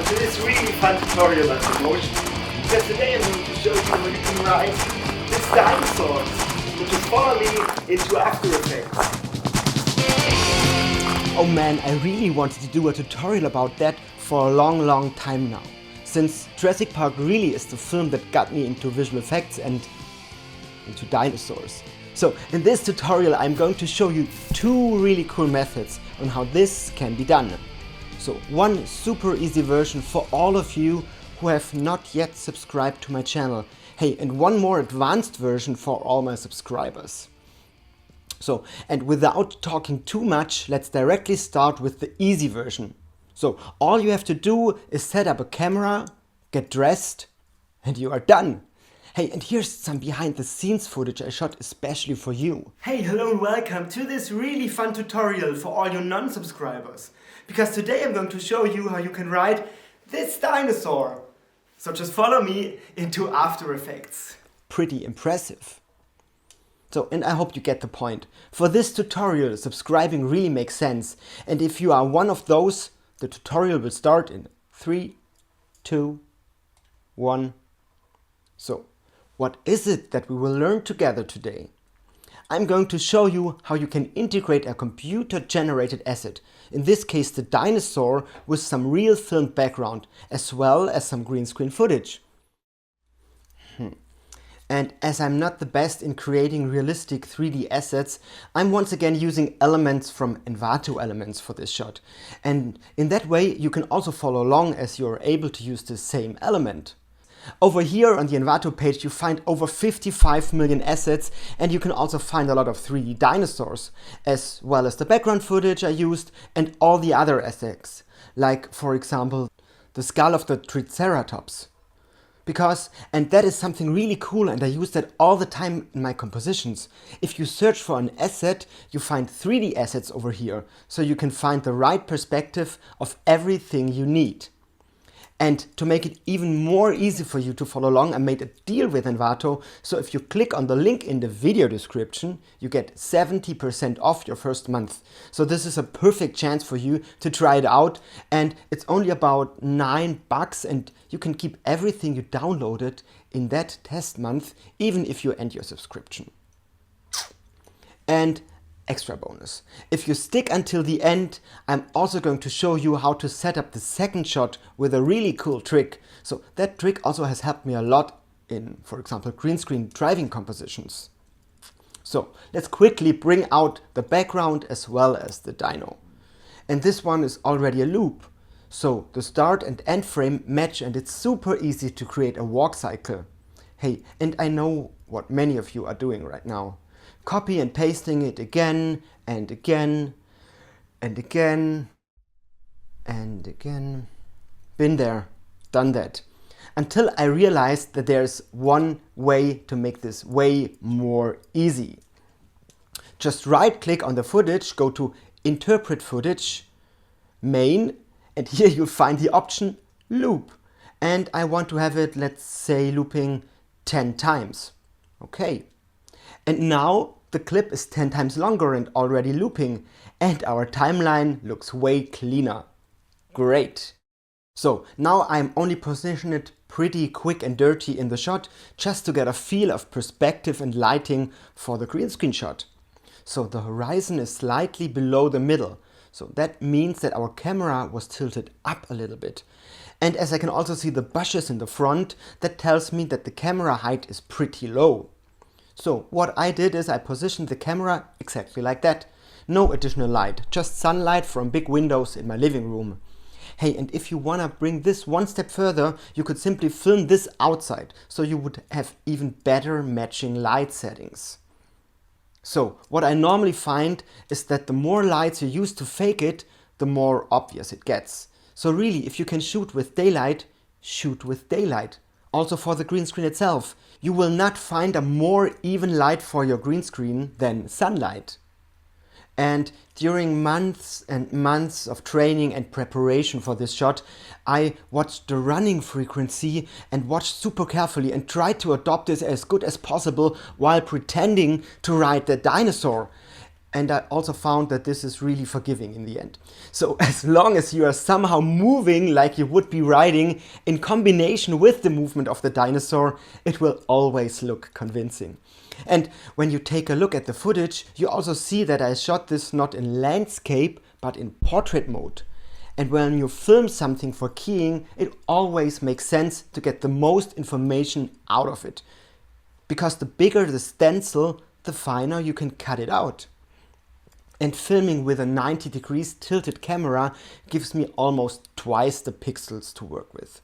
to this really fun tutorial on flomotion. Because today I'm going to show you how you can ride this dinosaur. So just follow me into After Effects. Oh man, I really wanted to do a tutorial about that for a long time now. Since Jurassic Park really is the film that got me into visual effects and into dinosaurs. So in this tutorial I'm going to show you two really cool methods on how this can be done. So one super easy version for all of you who have not yet subscribed to my channel. Hey, and one more advanced version for all my subscribers. So, and without talking too much, let's directly start with the easy version. So all you have to do is set up a camera, get dressed, and you are done. Hey, and here's some behind the scenes footage I shot especially for you. Hey, hello and welcome to this really fun tutorial for all your non-subscribers. Because today I'm going to show you how you can ride this dinosaur. So just follow me into After Effects. Pretty impressive. So, and I hope you get the point. For this tutorial, subscribing really makes sense. And if you are one of those, the tutorial will start in 3, 2, 1. So, what is it that we will learn together today? I'm going to show you how you can integrate a computer-generated asset, in this case the dinosaur, with some real film background, as well as some green screen footage. And as I'm not the best in creating realistic 3D assets, I'm once again using elements from Envato Elements for this shot. And in that way you can also follow along as you're able to use the same element. Over here on the Envato page you find over 55 million assets, and you can also find a lot of 3D dinosaurs, as well as the background footage I used and all the other assets, like for example the skull of the Triceratops. Because, and that is something really cool and I use that all the time in my compositions, if you search for an asset you find 3D assets over here, so you can find the right perspective of everything you need. And to make it even more easy for you to follow along, I made a deal with Envato, so if you click on the link in the video description, you get 70% off your first month. So this is a perfect chance for you to try it out, and it's only about $9 and you can keep everything you downloaded in that test month, even if you end your subscription. And extra bonus. If you stick until the end, I'm also going to show you how to set up the second shot with a really cool trick. So that trick also has helped me a lot in, for example, green screen driving compositions. So let's quickly bring out the background as well as the dino. And this one is already a loop. So the start and end frame match, and it's super easy to create a walk cycle. Hey, and I know what many of you are doing right now. Copy and pasting it again and again and again and again. Been there, done that. Until I realized that there's one way to make this way more easy. Just right click on the footage, go to Interpret Footage, Main, and here you'll find the option Loop. And I want to have it, let's say, looping 10 times. Okay. And now the clip is 10 times longer and already looping, and our timeline looks way cleaner. Great! So now I'm only positioning it pretty quick and dirty in the shot, just to get a feel of perspective and lighting for the green screen shot. So the horizon is slightly below the middle, so that means that our camera was tilted up a little bit. And as I can also see the bushes in the front, that tells me that the camera height is pretty low. So what I did is I positioned the camera exactly like that. No additional light, just sunlight from big windows in my living room. Hey, and if you wanna bring this one step further, you could simply film this outside, so you would have even better matching light settings. So what I normally find is that the more lights you use to fake it, the more obvious it gets. So really, if you can shoot with daylight, shoot with daylight. Also for the green screen itself, you will not find a more even light for your green screen than sunlight. And during months and months of training and preparation for this shot, I watched the running frequency and watched super carefully and tried to adopt this as good as possible while pretending to ride the dinosaur. And I also found that this is really forgiving in the end. So as long as you are somehow moving like you would be riding in combination with the movement of the dinosaur, it will always look convincing. And when you take a look at the footage, you also see that I shot this not in landscape, but in portrait mode. And when you film something for keying, it always makes sense to get the most information out of it. Because the bigger the stencil, the finer you can cut it out. And filming with a 90 degrees tilted camera gives me almost twice the pixels to work with.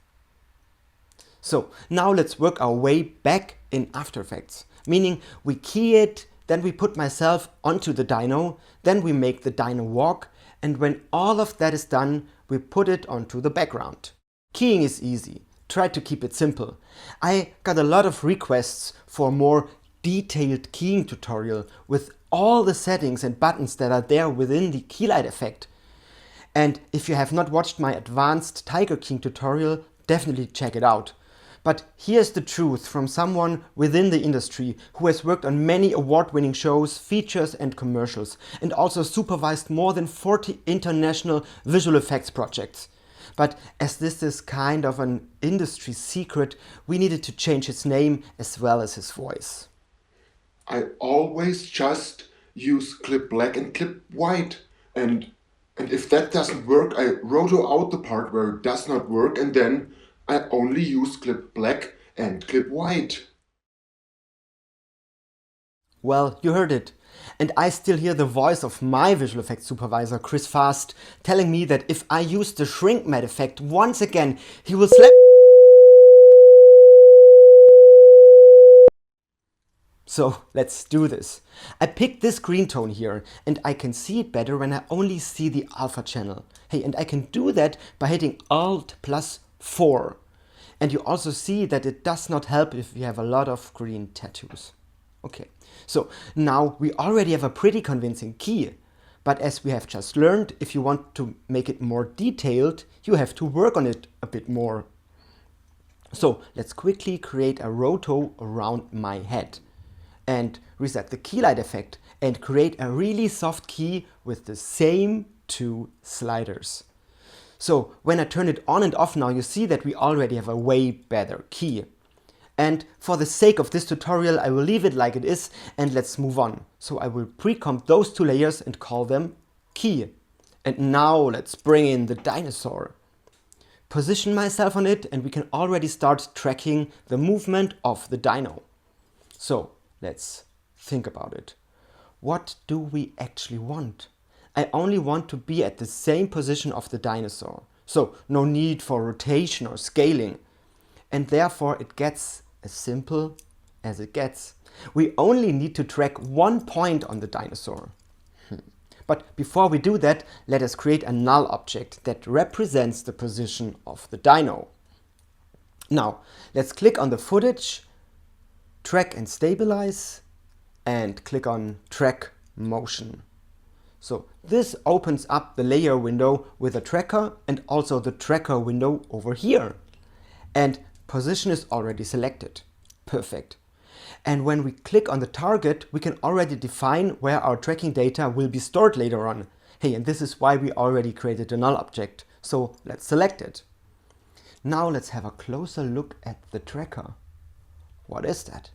So now let's work our way back in After Effects, meaning we key it, then we put myself onto the dino, then we make the dino walk, and when all of that is done, we put it onto the background. Keying is easy. Try to keep it simple. I got a lot of requests for more detailed keying tutorial with all the settings and buttons that are there within the key light effect. And if you have not watched my advanced tiger keying tutorial, definitely check it out. But here's the truth from someone within the industry who has worked on many award-winning shows, features and commercials, and also supervised more than 40 international visual effects projects. But as this is kind of an industry secret, we needed to change his name as well as his voice. I always just use clip black and clip white, and if that doesn't work, I roto out the part where it does not work, and then I only use clip black and clip white. Well, you heard it. And I still hear the voice of my visual effects supervisor, Chris Fast, telling me that if I use the shrink matte effect once again, he will slap. So let's do this. I picked this green tone here and I can see it better when I only see the alpha channel. Hey, and I can do that by hitting Alt+4. And you also see that it does not help if you have a lot of green tattoos. Okay, so now we already have a pretty convincing key. But as we have just learned, if you want to make it more detailed, you have to work on it a bit more. So let's quickly create a roto around my head and reset the key light effect and create a really soft key with the same two sliders. So when I turn it on and off now, you see that we already have a way better key. And for the sake of this tutorial, I will leave it like it is and let's move on. So I will pre-comp those two layers and call them key. And now let's bring in the dinosaur. Position myself on it and we can already start tracking the movement of the dino. So let's think about it. What do we actually want? I only want to be at the same position of the dinosaur. So no need for rotation or scaling. And therefore it gets as simple as it gets. We only need to track one point on the dinosaur. But before we do that, let us create a null object that represents the position of the dino. Now, let's click on the footage, track and stabilize, and click on track motion. So this opens up the layer window with a tracker and also the tracker window over here. And position is already selected. Perfect. And when we click on the target, we can already define where our tracking data will be stored later on. Hey, and this is why we already created a null object. So let's select it. Now let's have a closer look at the tracker. What is that?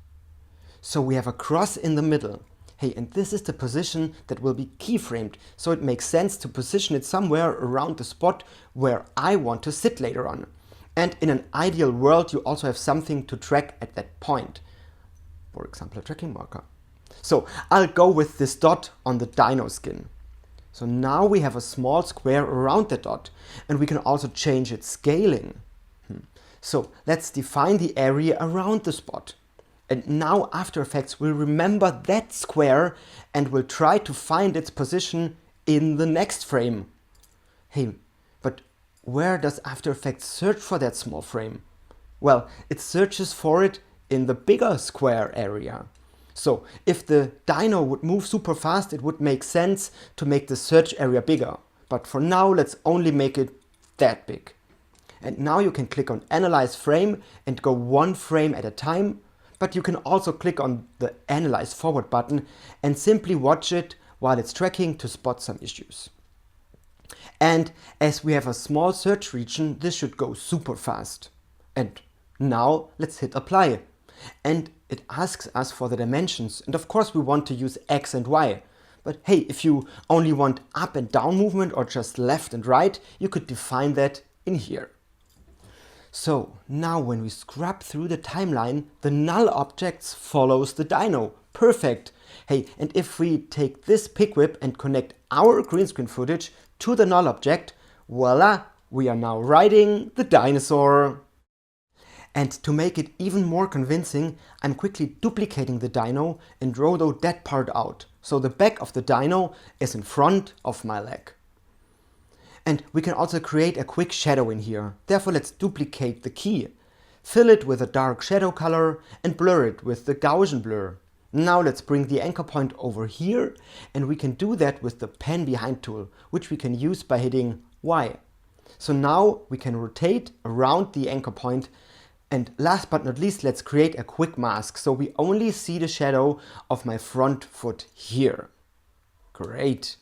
So we have a cross in the middle. Hey, and this is the position that will be keyframed. So it makes sense to position it somewhere around the spot where I want to sit later on. And in an ideal world, you also have something to track at that point. For example, a tracking marker. So I'll go with this dot on the dino skin. So now we have a small square around the dot and we can also change its scaling. So let's define the area around the spot. And now After Effects will remember that square and will try to find its position in the next frame. Hey, but where does After Effects search for that small frame? Well, it searches for it in the bigger square area. So if the dino would move super fast, it would make sense to make the search area bigger. But for now, let's only make it that big. And now you can click on Analyze Frame and go one frame at a time. But you can also click on the Analyze Forward button and simply watch it while it's tracking to spot some issues. And as we have a small search region, this should go super fast. And now let's hit apply. And it asks us for the dimensions. And of course we want to use X and Y. But hey, if you only want up and down movement or just left and right, you could define that in here. So now when we scrub through the timeline, the null objects follows the dino. Perfect. Hey, and if we take this pick whip and connect our green screen footage to the null object, voila, we are now riding the dinosaur. And to make it even more convincing, I'm quickly duplicating the dino and roto that part out. So the back of the dino is in front of my leg. And we can also create a quick shadow in here. Therefore let's duplicate the key. Fill it with a dark shadow color and blur it with the Gaussian blur. Now let's bring the anchor point over here, and we can do that with the pan behind tool, which we can use by hitting Y. So now we can rotate around the anchor point, and last but not least, let's create a quick mask so we only see the shadow of my front foot here. Great.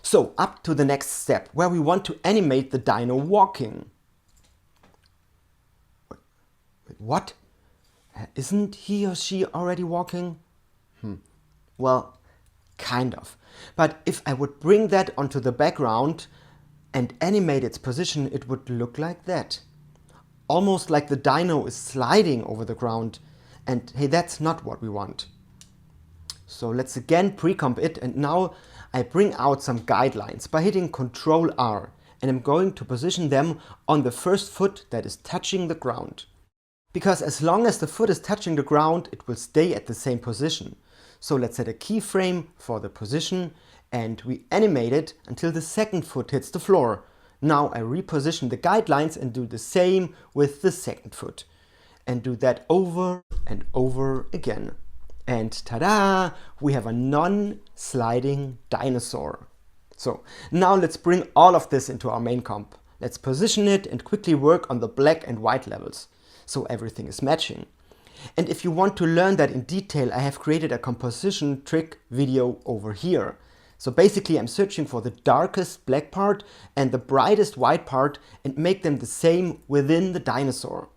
So up to the next step, where we want to animate the dino walking. Wait, what? Isn't he or she already walking? Well, kind of. But if I would bring that onto the background and animate its position, it would look like that. Almost like the dino is sliding over the ground. And hey, that's not what we want. So let's again pre-comp it, and now I bring out some guidelines by hitting Ctrl R, and I'm going to position them on the first foot that is touching the ground. Because as long as the foot is touching the ground, it will stay at the same position. So let's set a keyframe for the position, and we animate it until the second foot hits the floor. Now I reposition the guidelines and do the same with the second foot. And do that over and over again. And ta-da! We have a non-sliding dinosaur. So now let's bring all of this into our main comp. Let's position it and quickly work on the black and white levels, so everything is matching. And if you want to learn that in detail, I have created a composition trick video over here. So basically I'm searching for the darkest black part and the brightest white part and make them the same within the dinosaur.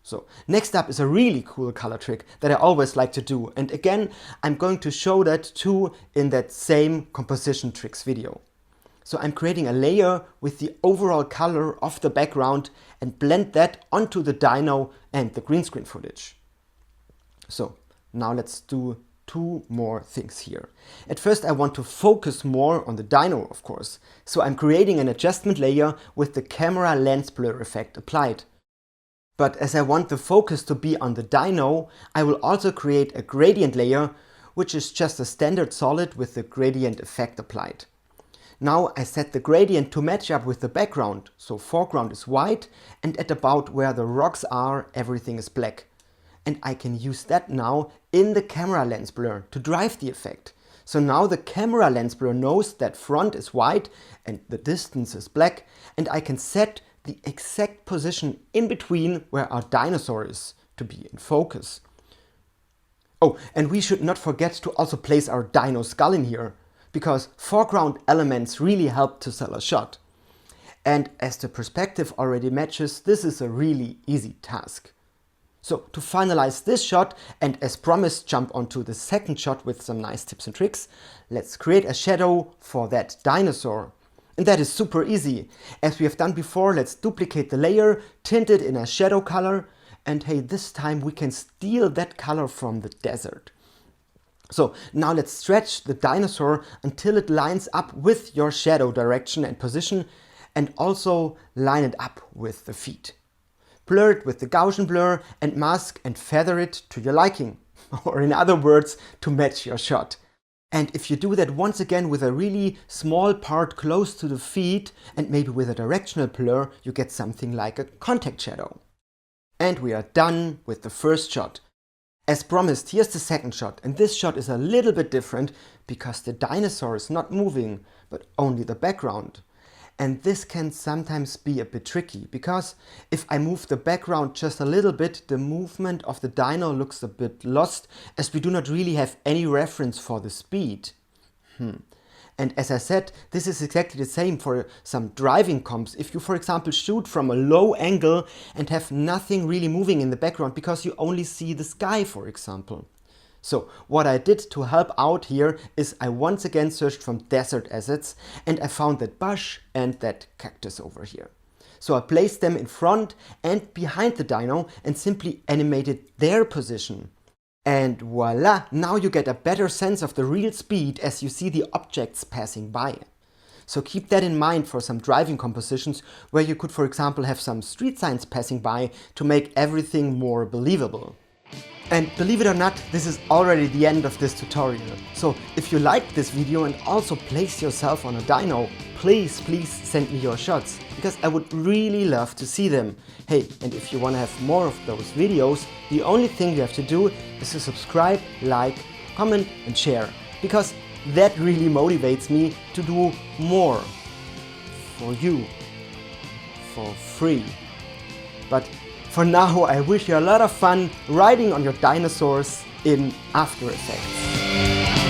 So next up is a really cool color trick that I always like to do. And again, I'm going to show that too in that same composition tricks video. So I'm creating a layer with the overall color of the background and blend that onto the dino and the green screen footage. So now let's do two more things here. At first I want to focus more on the dino, of course. So I'm creating an adjustment layer with the camera lens blur effect applied. But as I want the focus to be on the dino, I will also create a gradient layer, which is just a standard solid with the gradient effect applied. Now I set the gradient to match up with the background, so foreground is white and at about where the rocks are, everything is black. And I can use that now in the camera lens blur to drive the effect. So now the camera lens blur knows that front is white and the distance is black, and I can set the exact position in between where our dinosaur is to be in focus. Oh, and we should not forget to also place our dino skull in here, because foreground elements really help to sell a shot. And as the perspective already matches, this is a really easy task. So to finalize this shot and as promised jump onto the second shot with some nice tips and tricks, let's create a shadow for that dinosaur. And that is super easy. As we have done before, let's duplicate the layer, tint it in a shadow color, and hey, this time we can steal that color from the desert. So now let's stretch the dinosaur until it lines up with your shadow direction and position, and also line it up with the feet. Blur it with the Gaussian blur and mask and feather it to your liking, or in other words, to match your shot. And if you do that once again with a really small part close to the feet and maybe with a directional blur, you get something like a contact shadow. And we are done with the first shot. As promised, here's the second shot, and this shot is a little bit different because the dinosaur is not moving, but only the background. And this can sometimes be a bit tricky, because if I move the background just a little bit, the movement of the dino looks a bit lost, as we do not really have any reference for the speed. And as I said, this is exactly the same for some driving comps. If you, for example, shoot from a low angle and have nothing really moving in the background because you only see the sky, for example. So what I did to help out here is I once again searched from desert assets and I found that bush and that cactus over here. So I placed them in front and behind the dino and simply animated their position. And voila, now you get a better sense of the real speed as you see the objects passing by. So keep that in mind for some driving compositions where you could, for example, have some street signs passing by to make everything more believable. And believe it or not, this is already the end of this tutorial. So if you liked this video and also place yourself on a dino, please send me your shots, because I would really love to see them. Hey, and if you want to have more of those videos, the only thing you have to do is to subscribe, like, comment and share, because that really motivates me to do more for you, for free. But for now, I wish you a lot of fun riding on your dinosaurs in After Effects.